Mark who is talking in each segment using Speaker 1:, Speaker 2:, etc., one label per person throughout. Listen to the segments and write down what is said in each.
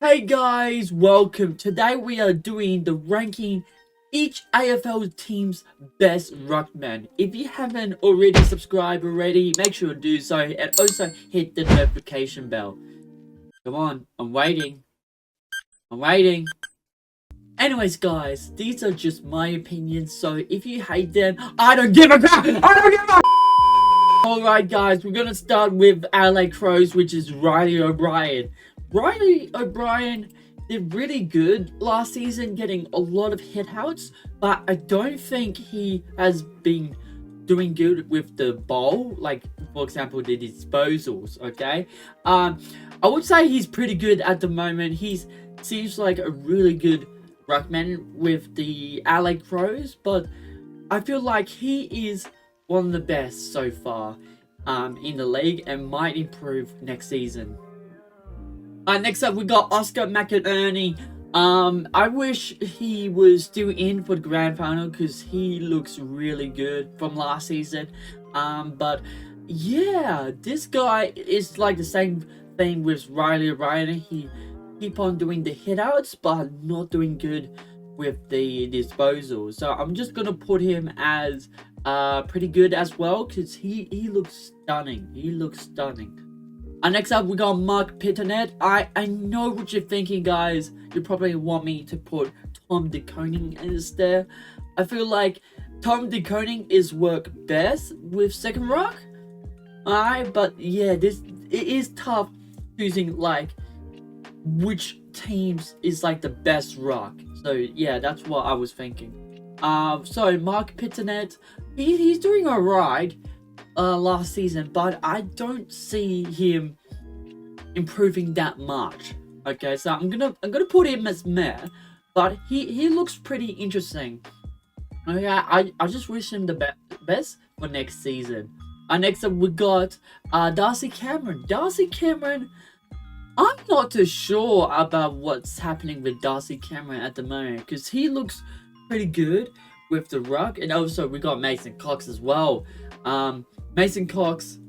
Speaker 1: Hey guys, welcome. Today we are doing the ranking each AFL team's best ruckman. If you haven't already subscribed already, make sure to do so and also hit the notification bell. Come on, I'm waiting. Anyways guys, these are just my opinions, so if you hate them, I don't give a crap! Alright guys, we're gonna start with LA Crows, which is Riley O'Brien. Riley O'Brien did really good last season, getting a lot of hitouts, but I don't think he has been doing good with the ball, like for example the disposals. Okay, I would say he's pretty good at the moment. He seems like a really good ruckman with the LA Crows, but I feel like he is one of the best so far in the league and might improve next season. Next up we got Oscar McInerney. I wish he was still in for the grand final because he looks really good from last season. But yeah, this guy is like the same thing with Riley O'Brien. He keep on doing the hitouts but not doing good with the disposal. So I'm just gonna put him as pretty good as well because he looks stunning. Next up we got Mark Pitternet. I know what you're thinking, guys. You probably want me to put Tom De Koning instead. I feel like Tom De Koning is work best with second ruck. But yeah, it is tough choosing like which teams is like the best ruck. So yeah, that's what I was thinking. So Mark Pitternet, he's doing alright last season, but I don't see him improving that much. Okay, so I'm gonna put him as meh, but he looks pretty interesting. Okay, I just wish him the best for next season. Next up we got Darcy Cameron. Darcy Cameron, I'm not too sure about what's happening with Darcy Cameron at the moment because he looks pretty good with the ruck, and also we got Mason Cox as well. Mason Cox,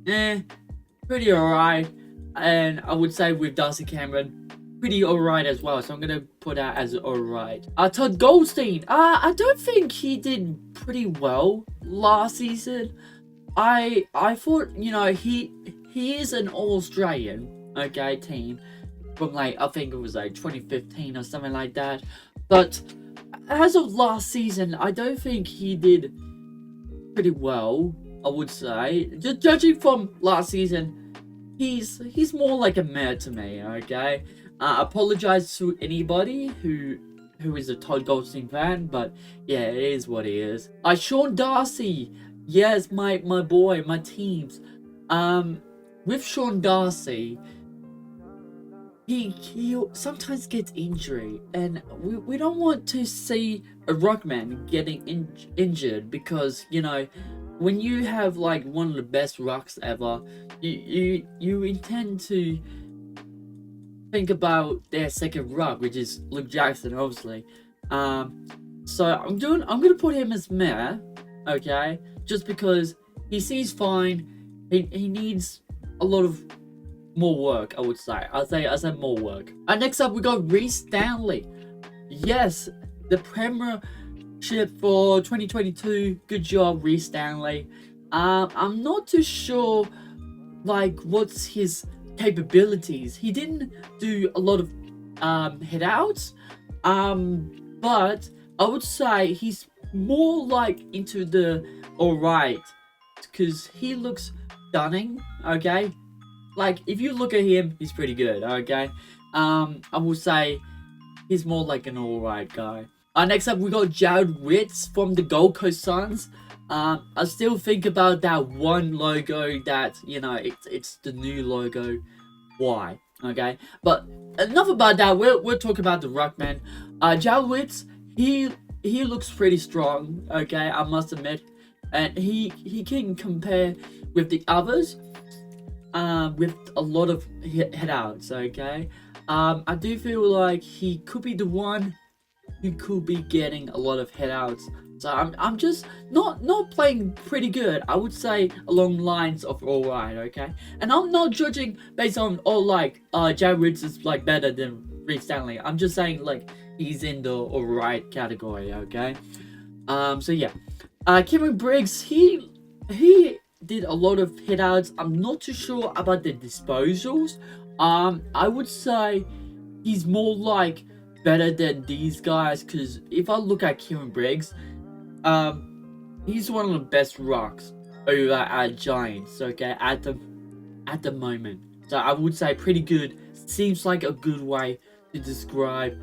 Speaker 1: pretty alright, and I would say with Darcy Cameron, pretty alright as well. So I'm gonna put that as alright. Todd Goldstein, I don't think he did pretty well last season. I thought, you know, he is an All-Australian, okay, team from like I think it was like 2015 or something like that. But as of last season, I don't think he did pretty well. I would say, just judging from last season, he's more like a meh to me. Okay, apologize to anybody who is a Todd Goldstein fan, but yeah, it is what it is. Sean Darcy, yes, my boy, my teams. With Sean Darcy, he sometimes gets injury, and we don't want to see a ruckman getting injured because, you know, when you have like one of the best rucks ever, you intend to think about their second ruck, which is Luke Jackson, obviously. So I'm gonna put him as meh, okay, just because he seems fine. He needs a lot of more work, I would say. I say more work. Next up we got Reece Stanley. Yes, the Premiership for 2022. Good job, Reece Stanley. I'm not too sure like what's his capabilities. He didn't do a lot of hitouts, but I would say he's more like into the alright because he looks stunning. Okay, like if you look at him, he's pretty good. Okay, I will say he's more like an alright guy. Next up we got Jared Witts from the Gold Coast Suns. I still think about that one logo that, you know, it's the new logo. Why? Okay, but enough about that. We'll talk about the ruckman. Jared Witts, he looks pretty strong. Okay, I must admit, and he can compare with the others. With a lot of hitouts. Okay, I do feel like he could be the one who could be getting a lot of hitouts So I'm just not playing pretty good. I would say along lines of alright, okay? And I'm not judging based on like Jared Woods is like better than Reed Stanley. I'm just saying like he's in the alright category, okay? So yeah. Cameron Briggs, he did a lot of hit outs. I'm not too sure about the disposals. I would say he's more like better than these guys, because if I look at Kieran Briggs, he's one of the best rocks over at Giants, okay, at the moment. So I would say pretty good. Seems like a good way to describe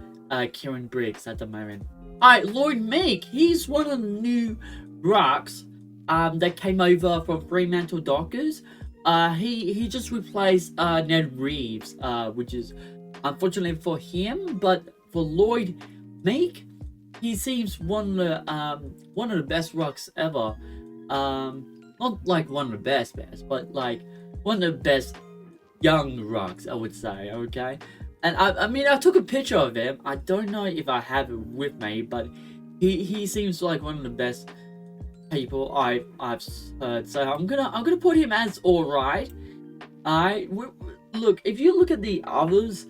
Speaker 1: Kieran Briggs at the moment. Alright, Lloyd Meek, he's one of the new rocks that came over from Fremantle Dockers. He just replaced Ned Reeves, which is unfortunately for him, but for Lloyd Meek, he seems one of the best rocks ever. Not like one of the best, but like one of the best young rocks, I would say. Okay, and I mean, I took a picture of him. I don't know if I have it with me, but he seems like one of the best people I've heard. So I'm gonna put him as alright. Look, if you look at the others,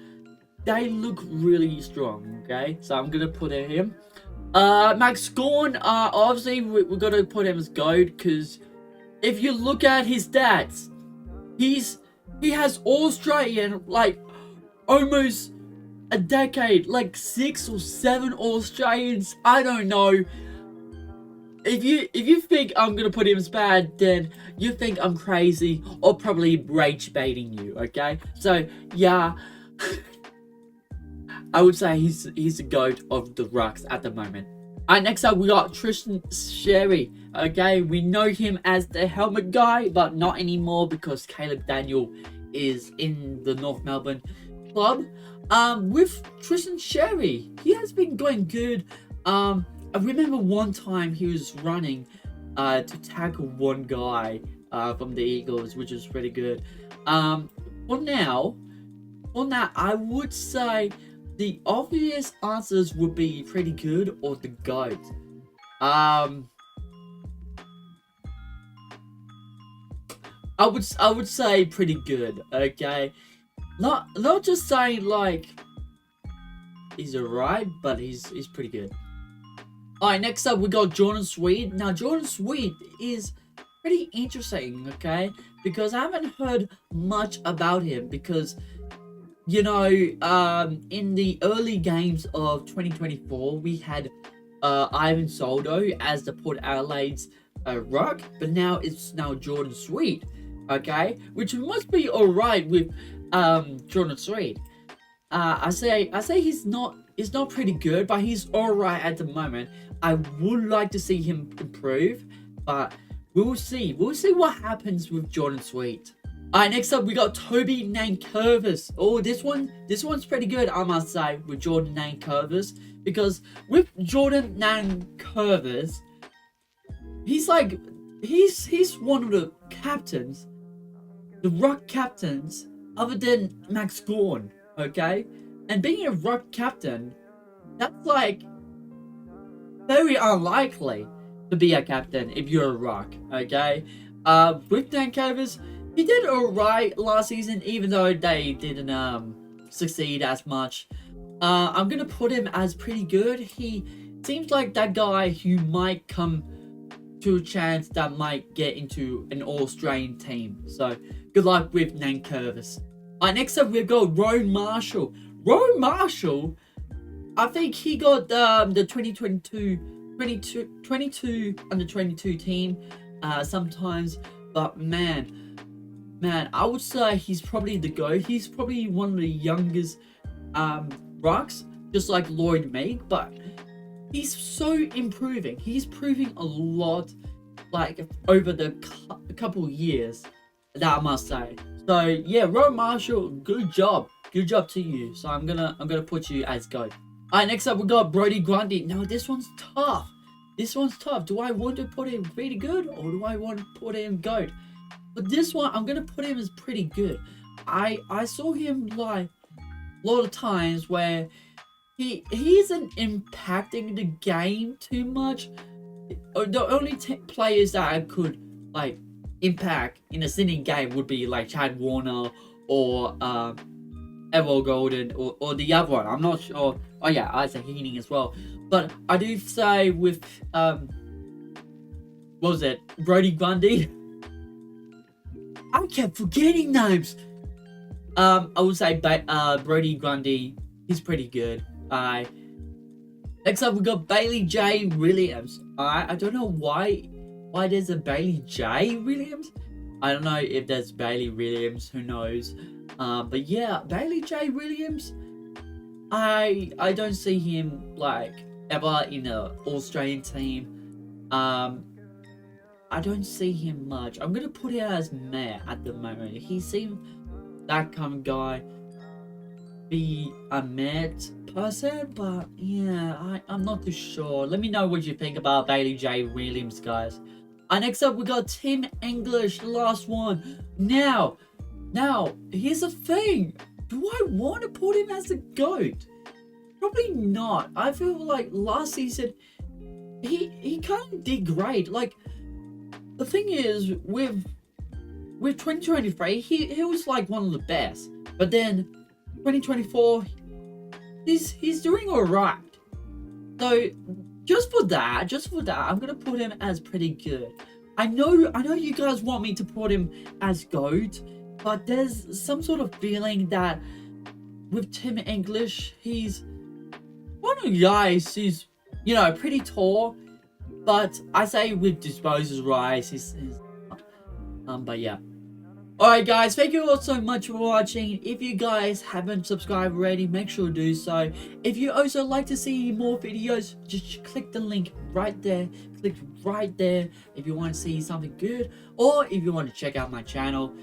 Speaker 1: they look really strong. Okay, so I'm gonna put him. Max Gorn, obviously we gotta put him as GOAT, because if you look at his stats, he has Australian like almost a decade, like 6 or 7 Australians. I don't know. If you think I'm gonna put him as bad, then you think I'm crazy or probably rage baiting you. Okay, so yeah. I would say he's the GOAT of the rucks at the moment. Alright, next up we got Tristan Sherry. Okay, we know him as the helmet guy, but not anymore because Caleb Daniel is in the North Melbourne club. With Tristan Sherry, he has been going good. I remember one time he was running to tackle one guy from the Eagles, which was pretty good. For now, I would say the obvious answers would be pretty good or the GOAT. I would say pretty good. Okay, not just saying like he's alright, but he's pretty good. Alright, next up we got Jordan Sweet. Now Jordan Sweet is pretty interesting, okay, because I haven't heard much about him because, you know, in the early games of 2024, we had Ivan Soldo as the Port Adelaide's ruck, but now it's Jordan Sweet, okay, which must be alright with Jordan Sweet. I say he's not pretty good, but he's alright at the moment. I would like to see him improve, but we'll see. We'll see what happens with Jordan Sweet. Alright, next up we got Toby Nankervis. Oh, this one's pretty good, I must say, with Jordan Nankervis, because with Jordan Nankervis, he's one of the captains, the ruck captains, other than Max Gorn, okay? And being a ruck captain, that's like very unlikely to be a captain if you're a ruck, okay? With Nankervis, he did alright last season, even though they didn't succeed as much. I'm gonna put him as pretty good. He seems like that guy who might come to a chance that might get into an all-Australian team. So good luck with Nankervis. Alright, next up we've got Rowan Marshall. Rowan Marshall, I think he got the 22 under 22 team sometimes, but man, I would say he's probably the GOAT. He's probably one of the youngest rucks, just like Lloyd Meek, but he's so improving. He's proving a lot, like over the couple years, that I must say. So yeah, Rowan Marshall, good job to you. So I'm gonna put you as GOAT. Alright, next up we got Brody Grundy. Now this one's tough. Do I want to put him pretty good or do I want to put him GOAT? But this one, I'm gonna put him as pretty good. I saw him like a lot of times where he isn't impacting the game too much, the only players that I could like impact in a sitting game would be like Chad Warner or Evo Golden or the other one. I'm not sure. Oh yeah, Isaac Heating as well. But I do say with what was it? Brody Grundy. I kept forgetting names. I would say Brody Grundy. He's pretty good. Next up we got Bailey J Williams. I don't know why there's a Bailey J Williams. I don't know if there's Bailey Williams. Who knows? But yeah, Bailey J Williams. I don't see him like ever in a Australian team. I don't see him much. I'm gonna put it as meh at the moment. He seems that kind of guy. Be a Met person, but yeah, I'm not too sure. Let me know what you think about Bailey J Williams, guys. Next up we got Tim English, the last one. Now, here's the thing. Do I want to put him as a GOAT? Probably not. I feel like last season he kind of did great. Like, the thing is with 2023, he was like one of the best. But then 2024, he's doing alright. So just for that, I'm gonna put him as pretty good. I know you guys want me to put him as GOAT, but there's some sort of feeling that with Tim English, he's one of the guys who's, you know, pretty tall, but I say with disposals rise, he's but yeah. Alright guys, thank you all so much for watching. If you guys haven't subscribed already, make sure to do so. If you also like to see more videos, just click the link right there. Click right there if you want to see something good, or if you want to check out my channel.